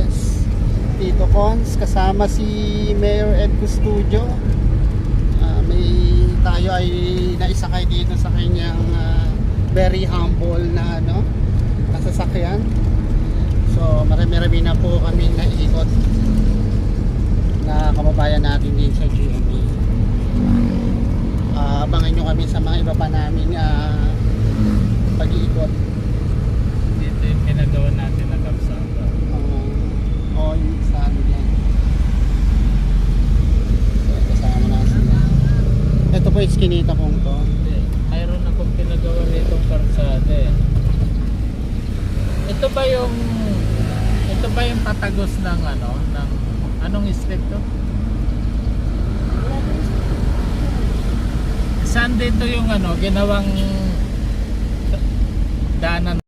Yes, Tito Cons kasama si Mayor Ed Custodio. Tayo ay naisakay dito sa kanyang very humble na sasakyan. So marami-rami na po kami naikot na kababayan natin din sa GMA. Abangan nyo kami sa mga iba pa namin pag-iikot. Dito yung pinagawa natin na kalsada. Yung sa ano yan. So, kasama na sila. Ito po yung skinita kong to. Hindi. Mayroon akong pinagawa rito kalsada eh. Ito ba yung patagos ng anong street to? Saan dito yung ginawang daanan